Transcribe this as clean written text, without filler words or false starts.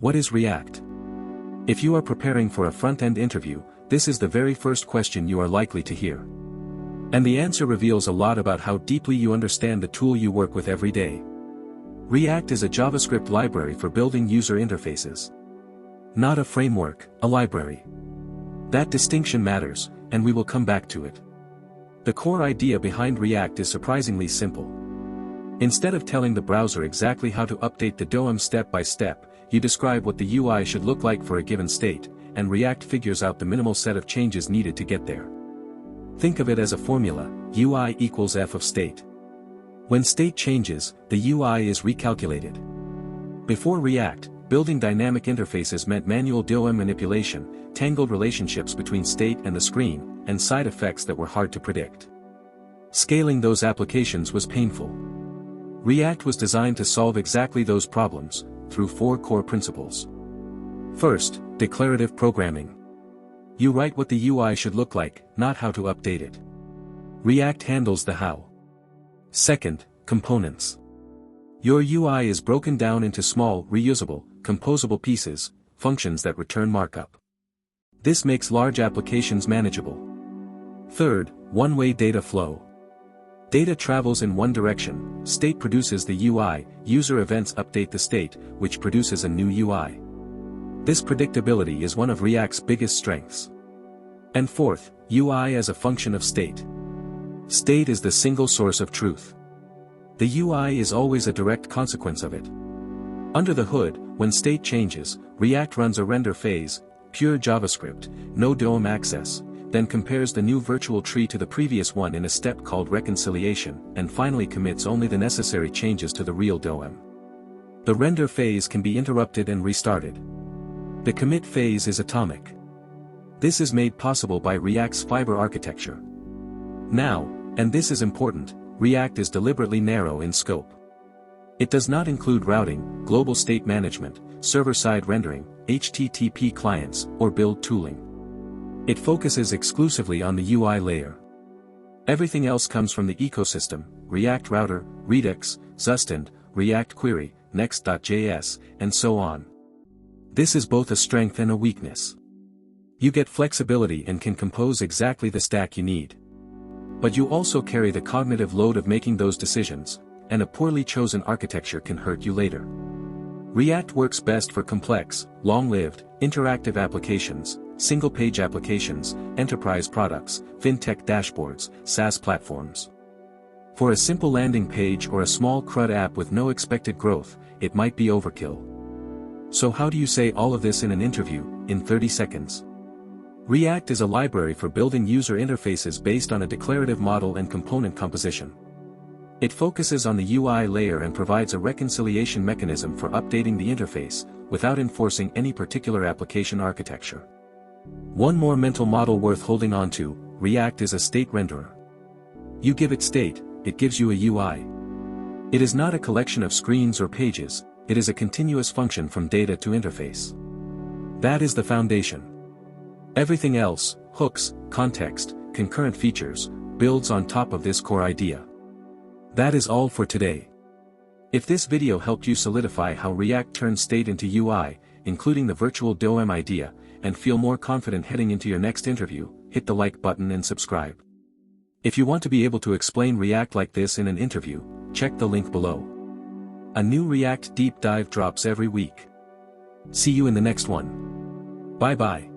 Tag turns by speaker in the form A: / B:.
A: What is React? If you are preparing for a front-end interview, this is the very first question you are likely to hear. And the answer reveals a lot about how deeply you understand the tool you work with every day. React is a JavaScript library for building user interfaces. Not a framework, a library. That distinction matters, and we will come back to it. The core idea behind React is surprisingly simple. Instead of telling the browser exactly how to update the DOM step by step, you describe what the UI should look like for a given state, and React figures out the minimal set of changes needed to get there. Think of it as a formula, UI equals f of state. When state changes, the UI is recalculated. Before React, building dynamic interfaces meant manual DOM manipulation, tangled relationships between state and the screen, and side effects that were hard to predict. Scaling those applications was painful. React was designed to solve exactly those problems, through 4 core principles. First, declarative programming. You write what the UI should look like, not how to update it. React handles the how. Second, components. Your UI is broken down into small, reusable, composable pieces, functions that return markup. This makes large applications manageable. Third, one-way data flow. Data travels in one direction, state produces the UI, user events update the state, which produces a new UI. This predictability is one of React's biggest strengths. And fourth, UI as a function of state. State is the single source of truth. The UI is always a direct consequence of it. Under the hood, when state changes, React runs a render phase, pure JavaScript, no DOM access, then compares the new virtual tree to the previous one in a step called reconciliation, and finally commits only the necessary changes to the real DOM. The render phase can be interrupted and restarted. The commit phase is atomic. This is made possible by React's fiber architecture. Now, and this is important, React is deliberately narrow in scope. It does not include routing, global state management, server-side rendering, HTTP clients, or build tooling. It focuses exclusively on the UI layer. Everything else comes from the ecosystem, React Router, Redux, Zustand, React Query, Next.js, and so on. This is both a strength and a weakness. You get flexibility and can compose exactly the stack you need. But you also carry the cognitive load of making those decisions, and a poorly chosen architecture can hurt you later. React works best for complex, long-lived, interactive applications, single-page applications, enterprise products, fintech dashboards, SaaS platforms. For a simple landing page or a small CRUD app with no expected growth, it might be overkill. So how do you say all of this in an interview, in 30 seconds? React is a library for building user interfaces based on a declarative model and component composition. It focuses on the UI layer and provides a reconciliation mechanism for updating the interface, without enforcing any particular application architecture. One more mental model worth holding on to, React is a state renderer. You give it state, it gives you a UI. It is not a collection of screens or pages, it is a continuous function from data to interface. That is the foundation. Everything else, hooks, context, concurrent features, builds on top of this core idea. That is all for today. If this video helped you solidify how React turns state into UI, including the virtual DOM idea, and feel more confident heading into your next interview, hit the like button and subscribe. If you want to be able to explain React like this in an interview, check the link below. A new React deep dive drops every week. See you in the next one. Bye bye.